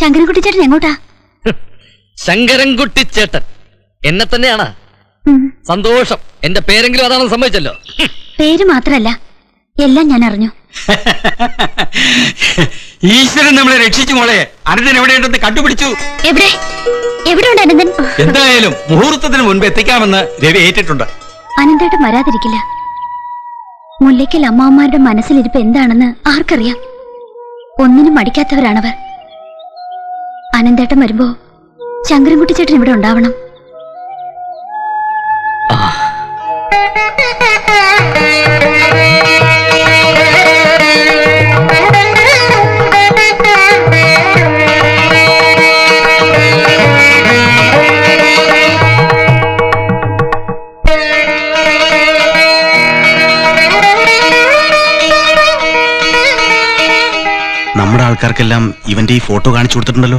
ശങ്കരൻകുട്ടിച്ചേട്ടൻ എങ്ങോട്ടാ? ശങ്കരൻകുട്ടിച്ചേട്ടൻ എന്നെ തന്നെയാണ്. സന്തോഷം. എന്റെ പേരെങ്കിലും അതാണെന്ന് സമ്മതിച്ചല്ലോ. പേര് മാത്രല്ല, എല്ലാം ഞാൻ അറിഞ്ഞു. ഈശ്വരൻ നമ്മളെ രക്ഷിച്ചു മോളെ. അനന്തൻ എവിടെയുണ്ടെന്ന് കണ്ടുപിടിച്ചു. എവിടെ എവിടെ ഉണ്ട് അനന്തൻ? എന്തായാലും മുഹൂർത്തത്തിന് മുൻപ് എത്തിക്കാമെന്ന് രവി ഏറ്റിട്ടുണ്ട്. അനന്തേട്ടൻ വരാതിരിക്കില്ല. മുല്ലയ്ക്കൽ അമ്മാവന്മാരുടെ മനസ്സിലിരിപ്പ് എന്താണെന്ന് ആർക്കറിയാം? ഒന്നിനും മടിക്കാത്തവരാണവർ. അനന്തേട്ടൻ വരുമ്പോ ശങ്കരൻകുട്ടിച്ചേട്ടൻ ഇവിടെ ഉണ്ടാവണം. നമ്മുടെ ആൾക്കാർക്കെല്ലാം ഇവന്റെ ഈ ഫോട്ടോ കാണിച്ചു കൊടുത്തിട്ടുണ്ടല്ലോ.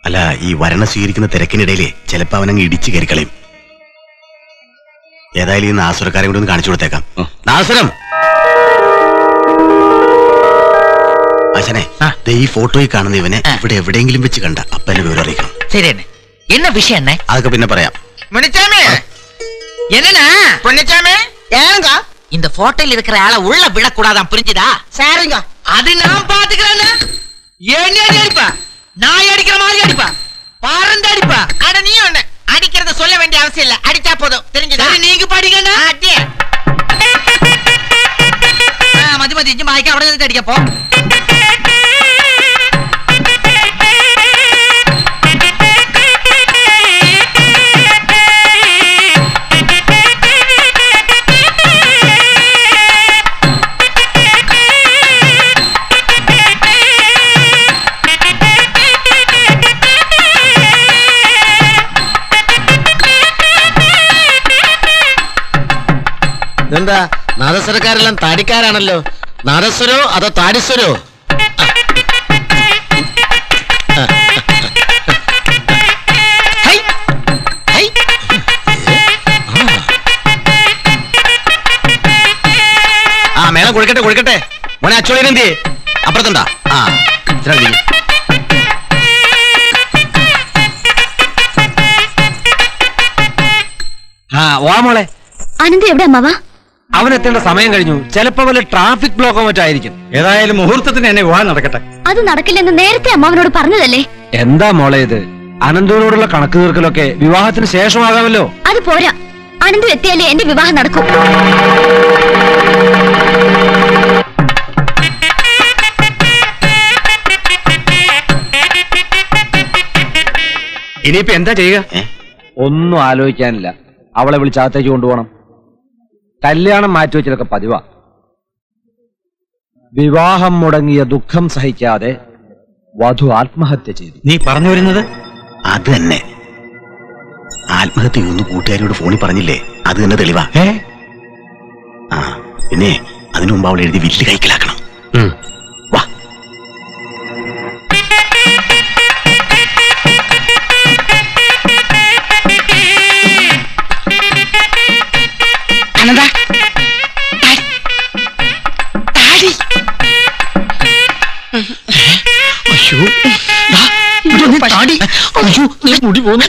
അല്ല, ഈ വരണ സ്വീകരിക്കുന്ന തിരക്കിനിടയിലെ ചിലപ്പോ അവനങ്ങ് ഇടിച്ചു കയറിക്കളയും. ഏതായാലും ഈ നാസുരക്കാരെ കൂടി ഒന്ന് കാണിച്ചു കൊടുത്തേക്കാം. നാസുരം, ആശാനെ, ഈ ഫോട്ടോയിൽ കാണുന്ന ഇവനെ ഇവിടെ എവിടെയെങ്കിലും വെച്ച് കണ്ട അപ്പനെ വിവരം അറിയിക്കണം. ശരി, என்ன விஷயம் என்ன? അതൊക്കെ പിന്നെ പറയാം. என்னன்னா பொன்னிச்சாமி ஏங்க இந்த போட்டோல இருக்கிற ஆளை உள்ள விடக்கூடாதான், புரிஞ்சுதா? சரிங்க. அது நான் பாத்துக்கிறேன்னு. என்ன அடிப்பா? நான் அடிக்கிற மாதிரி அடிப்பா, பறந்து அடிப்பா. அட நீ ஒண்ணு அடிக்கிறத சொல்ல வேண்டிய அவசியம் இல்ல, அடிச்சா போதும். தெரிஞ்சதா? நீங்க படிக்கண்ணா. அடியே. மதி மதி இஞ்சி மாய்க்க അവിടെ നിന്ന് അടിക്കപ്പോ. എന്താ നാദസ്വരക്കാരെല്ലാം താടിക്കാരാണല്ലോ. നാദസ്വരോ അതോ താടിസ്വരോ? ആ മേളം കൊടുക്കട്ടെ കൊടുക്കട്ടെ. മോനെ അച്ചോളിനെന്തി അപ്പുറത്തുണ്ടാ? ആ വാ മോളെ. അനന്ത എവിടെ അമ്മാവാ? അവനെത്തേണ്ട സമയം കഴിഞ്ഞു. ചിലപ്പോ വല്ല ട്രാഫിക് ബ്ലോക്കോ മറ്റായിരിക്കും. ഏതായാലും മുഹൂർത്തത്തിന് എന്നെ വിവാഹം നടക്കട്ടെ. അത് നടക്കില്ലെന്ന് നേരത്തെ അമ്മാവനോട് പറഞ്ഞതല്ലേ? എന്താ മോളെ ഇത്? അനന്തനോടുള്ള കണക്ക് തീർക്കലൊക്കെ വിവാഹത്തിന് ശേഷമാകാമല്ലോ. അത് പോരാ, അനന്തു എത്തിയാലേ എന്റെ വിവാഹം നടക്കൂ. ഇനിയിപ്പോ എന്താ ചെയ്യുക? ഒന്നും ആലോചിക്കാനില്ല. അവളെ വിളിച്ചകത്തേക്ക് കൊണ്ടുപോകണം. കല്യാണം മാറ്റിവെച്ചതൊക്കെ പതിവാ. വിവാഹം മുടങ്ങിയ ദുഃഖം സഹിക്കാതെ വധു ആത്മഹത്യ ചെയ്തു. നീ പറഞ്ഞു വരുന്നത് അത് തന്നെ. ആത്മഹത്യ ഒന്ന് കൂട്ടുകാരിയോട് ഫോണിൽ പറഞ്ഞില്ലേ, അത് തന്നെ തെളിവാ. ആ പിന്നെ അതിനു മുമ്പ് അവൾ എഴുതി വില്ല് കൈക്കലാക്കണം. വാ. അനന്ത താടി. അയ്യോ, മുടി പോന്നു.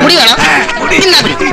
മുടി വേണം ഇന്നാ പിടി.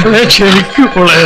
മോളെ ക്ഷമിക്കൂ മോളെ.